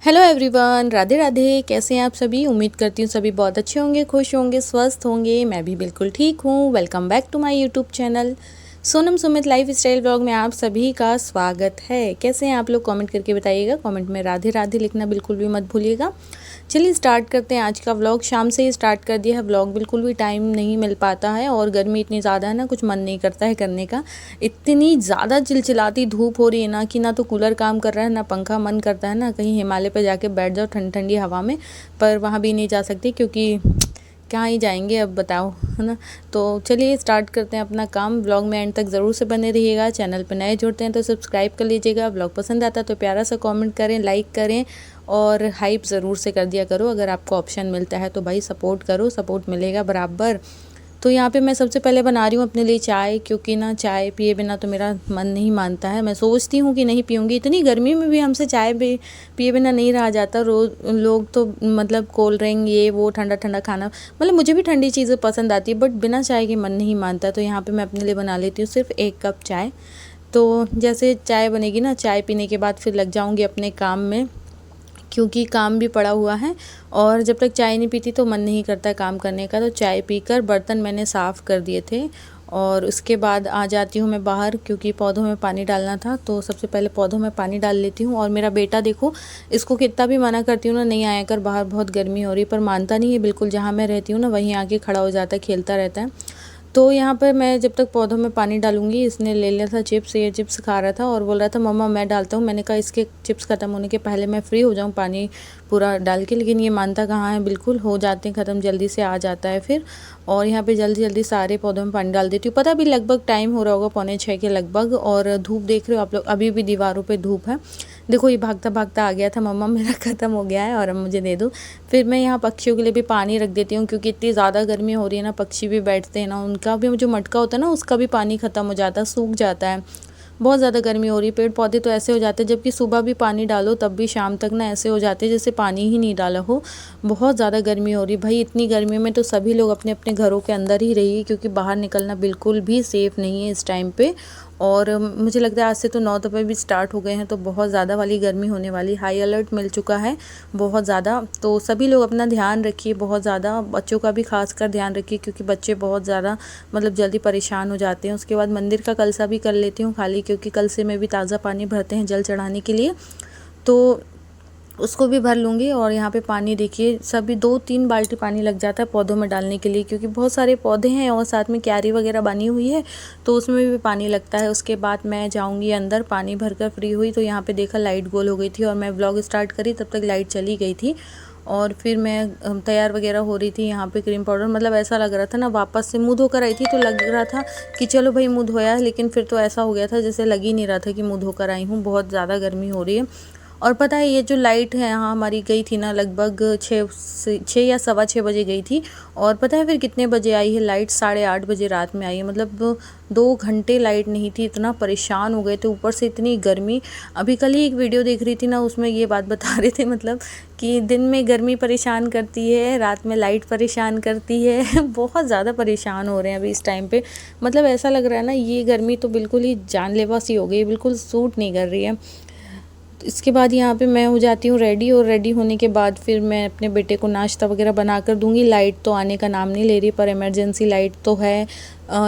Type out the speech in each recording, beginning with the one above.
Hello everyone, Radhe Radhe. कैसे हैं आप सभी? उम्मीद करती हूँ सभी बहुत अच्छे होंगे, खुश होंगे, स्वस्थ होंगे। मैं भी बिल्कुल ठीक हूँ। Welcome back to my YouTube channel Sonam Sumit lifestyle blog में आप सभी का स्वागत है। कैसे हैं आप लोग? कमेंट करके बताइएगा। कमेंट में राधे राधे लिखना बिल्कुल भी मत भूलिएगा। चलिए स्टार्ट करते हैं आज का व्लॉग। शाम से ही स्टार्ट कर दिया है व्लॉग, बिल्कुल भी टाइम नहीं मिल पाता है और गर्मी इतनी ज़्यादा है ना, कुछ मन नहीं करता है करने का। इतनी ज़्यादा चिलचिलाती धूप हो रही है ना कि ना तो कूलर काम कर रहा है ना पंखा। मन करता है ना कहीं हिमालय पर जाके बैठ जाओ ठंडी ठंडी हवा में, पर वहाँ भी नहीं जा सकती क्योंकि कहाँ ही जाएंगे अब बताओ, है ना। तो चलिए स्टार्ट करते हैं अपना काम। व्लॉग में एंड तक ज़रूर से बने रहिएगा। चैनल पर नए जुड़ते हैं तो सब्सक्राइब कर लीजिएगा। व्लॉग पसंद आता है तो प्यारा सा कमेंट करें, लाइक करें और हाइप ज़रूर से कर दिया करो। अगर आपको ऑप्शन मिलता है तो भाई सपोर्ट करो, सपोर्ट मिलेगा बराबर। तो यहाँ पे मैं सबसे पहले बना रही हूँ अपने लिए चाय, क्योंकि ना चाय पिए बिना तो मेरा मन नहीं मानता है। मैं सोचती हूँ कि नहीं पीऊँगी, इतनी गर्मी में भी हमसे चाय पिए बिना नहीं रहा जाता। रोज़ लोग तो मतलब कोल्ड ड्रिंक ये वो ठंडा ठंडा खाना, मतलब मुझे भी ठंडी चीज़ें पसंद आती है बट बिना चाय के मन नहीं मानता। तो यहाँ पर मैं अपने लिए बना लेती हूँ सिर्फ 1 कप चाय। तो जैसे चाय बनेगी ना, चाय पीने के बाद फिर लग जाऊँगी अपने काम में, क्योंकि काम भी पड़ा हुआ है और जब तक चाय नहीं पीती तो मन नहीं करता काम करने का। तो चाय पीकर बर्तन मैंने साफ़ कर दिए थे और उसके बाद आ जाती हूँ मैं बाहर, क्योंकि पौधों में पानी डालना था। तो सबसे पहले पौधों में पानी डाल लेती हूँ। और मेरा बेटा देखो, इसको कितना भी मना करती हूँ ना, नहीं आया कर बाहर बहुत गर्मी हो रही, पर मानता नहीं है बिल्कुल। जहाँ मैं रहती हूँ ना वहीं आके खड़ा हो जाता है, खेलता रहता है। तो यहाँ पर मैं जब तक पौधों में पानी डालूंगी, इसने ले लिया था चिप्स। ये चिप्स खा रहा था और बोल रहा था मम्मा मैं डालता हूँ। मैंने कहा इसके चिप्स ख़त्म होने के पहले मैं फ्री हो जाऊँ पानी पूरा डाल के, लेकिन ये मानता कहाँ है। बिल्कुल हो जाते हैं ख़त्म, जल्दी से आ जाता है फिर। और यहाँ पे जल्दी जल्दी सारे पौधों में पानी डाल देती हूँ। पता भी लगभग टाइम हो रहा होगा 5:45 के लगभग। और धूप देख रहे हो आप लोग, अभी भी दीवारों पर धूप है। देखो ये भागता भागता आ गया था, मम्मा मेरा ख़त्म हो गया है और अब मुझे दे दो। फिर मैं यहाँ पक्षियों के लिए भी पानी रख देती हूँ, क्योंकि इतनी ज़्यादा गर्मी हो रही है ना, पक्षी भी बैठते हैं ना, उनका भी जो मटका होता है ना उसका भी पानी ख़त्म हो जाता है, सूख जाता है। बहुत ज़्यादा गर्मी हो रही है। पेड़ पौधे तो ऐसे हो जाते हैं, जबकि सुबह भी पानी डालो तब भी शाम तक ना ऐसे हो जाते हैं जैसे पानी ही नहीं डाला हो। बहुत ज़्यादा गर्मी हो रही है भाई। इतनी गर्मी में तो सभी लोग अपने अपने घरों के अंदर ही रहिए, क्योंकि बाहर निकलना बिल्कुल भी सेफ़ नहीं है इस टाइम पे। और मुझे लगता है आज से तो 9 रुपये भी स्टार्ट हो गए हैं, तो बहुत ज़्यादा वाली गर्मी होने वाली। हाई अलर्ट मिल चुका है बहुत ज़्यादा। तो सभी लोग अपना ध्यान रखिए, बहुत ज़्यादा बच्चों का भी खासकर ध्यान रखिए, क्योंकि बच्चे बहुत ज़्यादा मतलब जल्दी परेशान हो जाते हैं। उसके बाद मंदिर का कलसा भी कर लेती हूँ खाली, क्योंकि कलसे में भी ताज़ा पानी भरते हैं जल चढ़ाने के लिए, तो उसको भी भर लूँगी। और यहाँ पे पानी देखिए, सभी 2-3 बाल्टी पानी लग जाता है पौधों में डालने के लिए, क्योंकि बहुत सारे पौधे हैं और साथ में क्यारी वगैरह बनी हुई है, तो उसमें भी पानी लगता है। उसके बाद मैं जाऊँगी अंदर, पानी भरकर फ्री हुई तो यहाँ पे देखा लाइट गोल हो गई थी और मैं व्लॉग स्टार्ट करी तब तक लाइट चली गई थी। और फिर मैं तैयार वगैरह हो रही थी। यहाँ पे क्रीम पाउडर, मतलब ऐसा लग रहा था ना, वापस से मुँह धोकर आई थी तो लग रहा था कि चलो भाई मुँह धोया, लेकिन फिर तो ऐसा हो गया था जैसे लग ही नहीं रहा था कि मुँह धोकर आई हूँ। बहुत ज़्यादा गर्मी हो रही है। और पता है ये जो लाइट है यहाँ हमारी गई थी ना, लगभग 6 या 6:15 बजे गई थी। और पता है फिर कितने बजे आई है लाइट? 8:30 बजे रात में आई है। मतलब 2 घंटे लाइट नहीं थी। इतना परेशान हो गए थे, ऊपर से इतनी गर्मी। अभी कल ही एक वीडियो देख रही थी ना, उसमें ये बात बता रहे थे, मतलब कि दिन में गर्मी परेशान करती है, रात में लाइट परेशान करती है। बहुत ज़्यादा परेशान हो रहे हैं अभी इस टाइम पे। मतलब ऐसा लग रहा है ना ये गर्मी तो बिल्कुल ही जानलेवा सी हो गई, बिल्कुल सूट नहीं कर रही है। इसके बाद यहाँ पे मैं हो जाती हूँ रेडी, और रेडी होने के बाद फिर मैं अपने बेटे को नाश्ता वगैरह बना कर दूँगी। लाइट तो आने का नाम नहीं ले रही, पर इमरजेंसी लाइट तो है।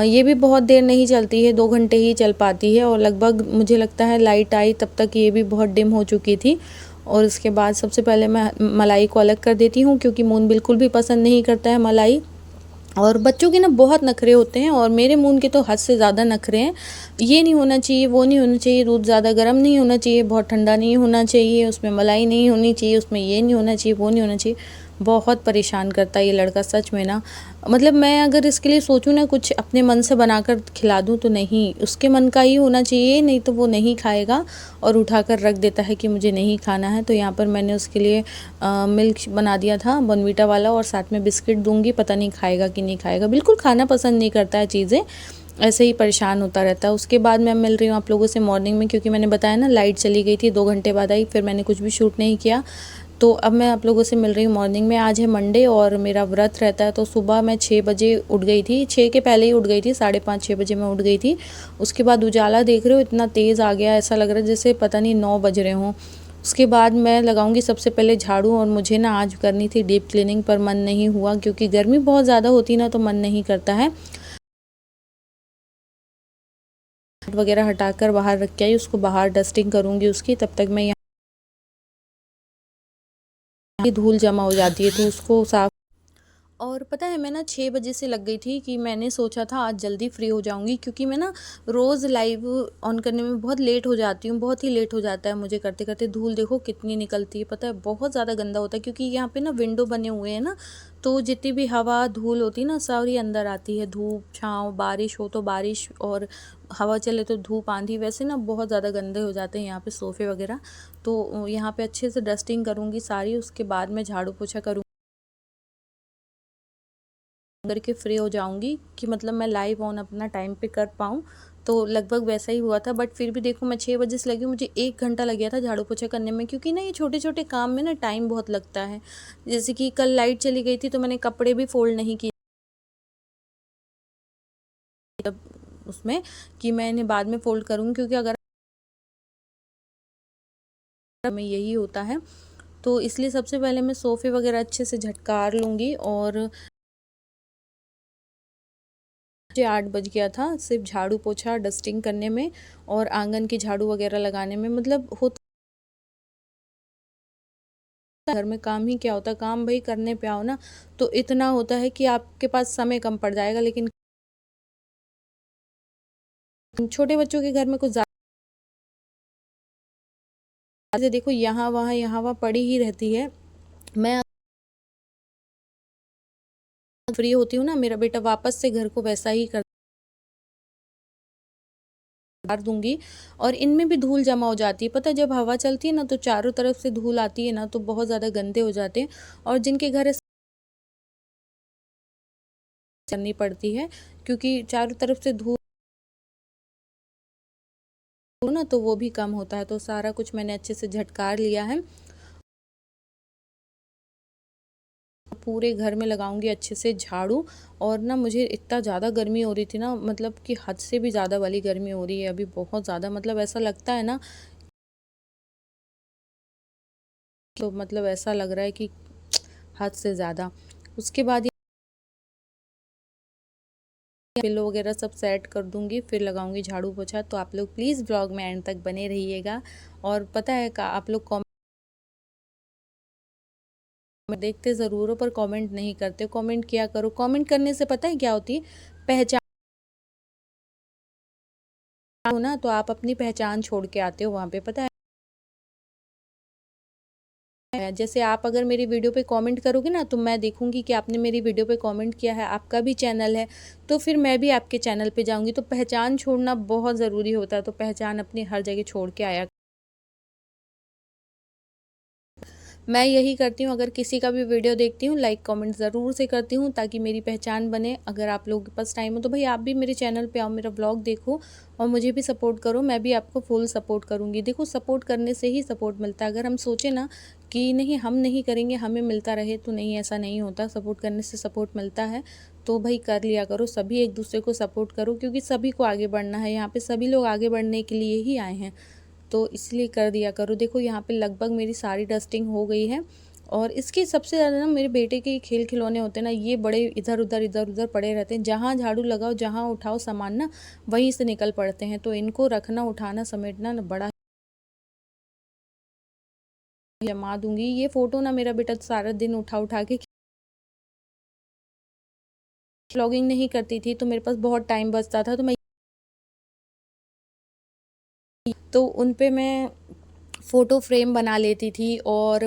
ये भी बहुत देर नहीं चलती है, 2 घंटे ही चल पाती है। और लगभग मुझे लगता है लाइट आई तब तक ये भी बहुत डिम हो चुकी थी। और उसके बाद सबसे पहले मैं मलाई को अलग कर देती हूँ, क्योंकि मून बिल्कुल भी पसंद नहीं करता है मलाई। और बच्चों के ना बहुत नखरे होते हैं, और मेरे मून के तो हद से ज़्यादा नखरे हैं। ये नहीं होना चाहिए, वो नहीं होना चाहिए, दूध ज़्यादा गर्म नहीं होना चाहिए, बहुत ठंडा नहीं होना चाहिए, उसमें मलाई नहीं होनी चाहिए, उसमें ये नहीं होना चाहिए, वो नहीं होना चाहिए। बहुत परेशान करता है ये लड़का सच में ना। मतलब मैं अगर इसके लिए सोचूं ना कुछ अपने मन से बनाकर खिला दूं तो नहीं, उसके मन का ही होना चाहिए, नहीं तो वो नहीं खाएगा और उठाकर रख देता है कि मुझे नहीं खाना है। तो यहाँ पर मैंने उसके लिए मिल्क बना दिया था बॉर्नवीटा वाला, और साथ में बिस्किट दूंगी। पता नहीं खाएगा कि नहीं खाएगा, बिल्कुल खाना पसंद नहीं करता है चीज़ें, ऐसे ही परेशान होता रहता है। उसके बाद मैं मिल रही हूँ आप लोगों से मॉर्निंग में, क्योंकि मैंने बताया ना लाइट चली गई थी, 2 घंटे बाद आई, फिर मैंने कुछ भी शूट नहीं किया। तो अब मैं आप लोगों से मिल रही हूँ मॉर्निंग में। आज है मंडे और मेरा व्रत रहता है, तो सुबह मैं 6 बजे उठ गई थी, 6 के पहले ही उठ गई थी, 5:30-6 बजे मैं उठ गई थी। उसके बाद उजाला देख रहे हो इतना तेज़ आ गया, ऐसा लग रहा है जैसे पता नहीं 9 बज रहे हों। उसके बाद मैं लगाऊंगी सबसे पहले झाड़ू। और मुझे ना आज करनी थी डीप क्लीनिंग पर मन नहीं हुआ, क्योंकि गर्मी बहुत ज़्यादा होती ना तो मन नहीं करता है। वगैरह हटाकर बाहर रख के आई, उसको बाहर डस्टिंग करूंगी उसकी। तब तक मैं यहाँ धूल जमा हो जाती है तो उसको साफ। और पता है मैं ना 6 बजे से लग गई थी कि मैंने सोचा था आज जल्दी फ्री हो जाऊंगी, क्योंकि मैं ना रोज़ लाइव ऑन करने में बहुत लेट हो जाती हूँ, बहुत ही लेट हो जाता है मुझे करते करते। धूल देखो कितनी निकलती है, पता है बहुत ज़्यादा गंदा होता है, क्योंकि यहाँ पे ना विंडो बने हुए हैं ना, तो जितनी भी हवा धूल होती है ना सारी अंदर आती है। धूप छाँव, बारिश हो तो बारिश, और हवा चले तो धूप आंधी, वैसे ना बहुत ज़्यादा गंदे हो जाते हैं यहाँ पे सोफ़े वगैरह। तो यहाँ पे अच्छे से डस्टिंग करूँगी सारी, उसके बाद मैं झाड़ू पोछा करूँगी करके फ्री हो जाऊंगी, कि मतलब मैं लाइव ऑन अपना टाइम पे कर पाऊँ। तो लगभग वैसा ही हुआ था, बट फिर भी देखो मैं 6 बजे से लगी हूँ, मुझे 1 घंटा लग गया था झाड़ू पोछा करने में, क्योंकि ना ये छोटे छोटे काम में ना टाइम बहुत लगता है। जैसे कि कल लाइट चली गई थी तो मैंने कपड़े भी फोल्ड नहीं किए तब उसमें, कि मैं इन्हें बाद में फोल्ड करूँगी, क्योंकि अगर में यही होता है। तो इसलिए सबसे पहले मैं सोफ़े वगैरह अच्छे से झटकार लूँगी। और मुझे 8 बज गया था सिर्फ झाड़ू पोछा डस्टिंग करने में और आंगन की झाड़ू वगैरह लगाने में। मतलब होता घर में काम ही क्या होता है, काम भाई करने पे आओ ना तो इतना होता है कि आपके पास समय कम पड़ जाएगा। लेकिन छोटे बच्चों के घर में कुछ ज़्यादा देखो यहाँ वहाँ पड़ी ही रहती है। मैं फ्री होती हूँ ना, मेरा बेटा वापस से घर को वैसा ही कर दूंगी। और इनमें भी धूल जमा हो जाती है, पता है जब हवा चलती है ना तो चारों तरफ से धूल आती है ना, तो बहुत ज़्यादा गंदे हो जाते हैं। और जिनके घर करनी पड़ती है, क्योंकि चारों तरफ से धूल हो ना तो वो भी कम होता है। तो सारा कुछ मैंने अच्छे से झटकार लिया है। पूरे घर में लगाऊंगी अच्छे से झाड़ू। और ना मुझे इतना ज़्यादा गर्मी हो रही थी ना, मतलब कि हद से भी ज़्यादा वाली गर्मी हो रही है अभी, बहुत ज़्यादा। मतलब ऐसा लगता है ना, तो मतलब ऐसा लग रहा है कि हद से ज़्यादा। उसके बाद पिल्लो वगैरह सब सेट कर दूंगी, फिर लगाऊंगी झाड़ू पोछा। तो आप लोग प्लीज़ ब्लॉग में एंड तक बने रहिएगा। और पता है आप लोग कमेंट देखते ज़रूर हो पर कमेंट नहीं करते। कमेंट किया करो, कमेंट करने से पता है क्या होती है, पहचान हो ना तो आप अपनी पहचान छोड़ के आते हो वहाँ पे, पता है। जैसे आप अगर मेरी वीडियो पे कमेंट करोगे ना तो मैं देखूंगी कि आपने मेरी वीडियो पे कमेंट किया है, आपका भी चैनल है, तो फिर मैं भी आपके चैनल पे जाऊंगी। तो पहचान छोड़ना बहुत ज़रूरी होता है, तो पहचान अपनी हर जगह छोड़ के आया। मैं यही करती हूँ, अगर किसी का भी वीडियो देखती हूँ लाइक कमेंट ज़रूर से करती हूँ, ताकि मेरी पहचान बने। अगर आप लोगों के पास टाइम हो तो भाई आप भी मेरे चैनल पे आओ, मेरा ब्लॉग देखो और मुझे भी सपोर्ट करो। मैं भी आपको फुल सपोर्ट करूँगी। देखो सपोर्ट करने से ही सपोर्ट मिलता है। अगर हम सोचें ना कि नहीं हम नहीं करेंगे हमें मिलता रहे, तो नहीं, ऐसा नहीं होता। सपोर्ट करने से सपोर्ट मिलता है। तो भाई कर लिया करो, सभी एक दूसरे को सपोर्ट करो, क्योंकि सभी को आगे बढ़ना है। यहाँ पे सभी लोग आगे बढ़ने के लिए ही आए हैं, तो इसलिए कर दिया करो। देखो यहाँ पे लगभग मेरी सारी डस्टिंग हो गई है। और इसकी सबसे ज़्यादा ना मेरे बेटे के खेल खिलौने होते हैं ना, ये बड़े इधर उधर पड़े रहते हैं। जहाँ झाड़ू लगाओ, जहाँ उठाओ सामान ना वहीं से निकल पड़ते हैं। तो इनको रखना, उठाना, समेटना ना बड़ा जमा दूंगी। ये फ़ोटो ना मेरा बेटा सारा दिन उठा उठा के, व्लॉगिंग नहीं करती थी तो मेरे पास बहुत टाइम बचता था, तो उन पे मैं फ़ोटो फ्रेम बना लेती थी। और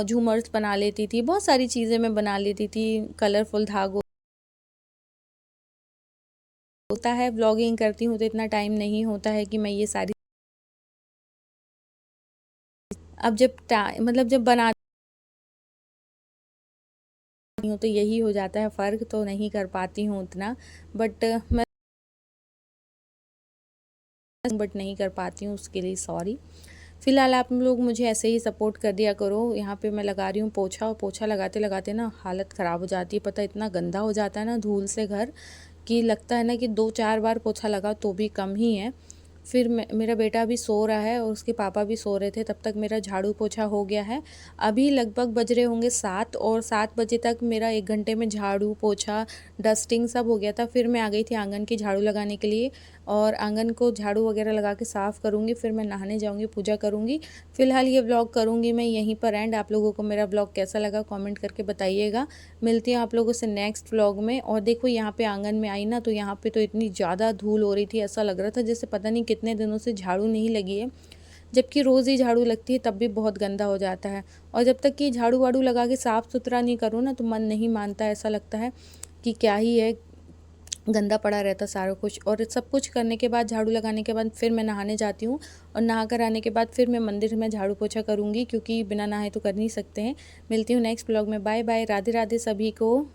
झूमर्स बना लेती थी, बहुत सारी चीज़ें मैं बना लेती थी। कलरफुल धागों होता है, व्लॉगिंग करती हूँ तो इतना टाइम नहीं होता है कि मैं ये सारी, अब जब मतलब जब बनाती हूँ तो यही हो जाता है फ़र्क, तो नहीं कर पाती हूँ उतना। बट मैं नहीं कर पाती हूँ, उसके लिए सॉरी। फ़िलहाल आप लोग मुझे ऐसे ही सपोर्ट कर दिया करो। यहाँ पे मैं लगा रही हूँ पोछा, और पोछा लगाते लगाते ना हालत ख़राब हो जाती है। पता है इतना गंदा हो जाता है ना धूल से घर, कि लगता है ना कि 2-4 बार पोछा लगा तो भी कम ही है। फिर मेरा बेटा अभी सो रहा है और उसके पापा भी सो रहे थे, तब तक मेरा झाड़ू पोछा हो गया है। अभी लगभग बज रहे होंगे 7 और 7 बजे तक मेरा 1 घंटे में झाड़ू पोछा डस्टिंग सब हो गया था। फिर मैं आ गई थी आंगन की झाड़ू लगाने के लिए और आंगन को झाड़ू वगैरह लगा के साफ़ करूँगी। फिर मैं नहाने जाऊँगी, पूजा करूँगी। फ़िलहाल ये व्लॉग करूँगी मैं यहीं पर एंड। आप लोगों को मेरा व्लॉग कैसा लगा कमेंट करके बताइएगा। मिलती हूँ आप लोगों से नेक्स्ट व्लॉग में। और देखो यहाँ पे आंगन में आई ना, तो यहाँ पे तो इतनी ज़्यादा धूल हो रही थी, ऐसा लग रहा था जैसे पता नहीं कितने दिनों से झाड़ू नहीं लगी है। जबकि रोज़ ही झाड़ू लगती है तब भी बहुत गंदा हो जाता है। और जब तक कि झाड़ू वाड़ू लगा के साफ़ सुथरा नहीं करूँ ना, तो मन नहीं मानता, ऐसा लगता है कि क्या ही है, गंदा पड़ा रहता सारा कुछ। और सब कुछ करने के बाद, झाड़ू लगाने के बाद फिर मैं नहाने जाती हूँ और नहा कर आने के बाद फिर मैं मंदिर में झाड़ू पोछा करूँगी, क्योंकि बिना नहाए तो कर नहीं सकते हैं। मिलती हूँ नेक्स्ट ब्लॉग में। बाय बाय, राधे राधे सभी को।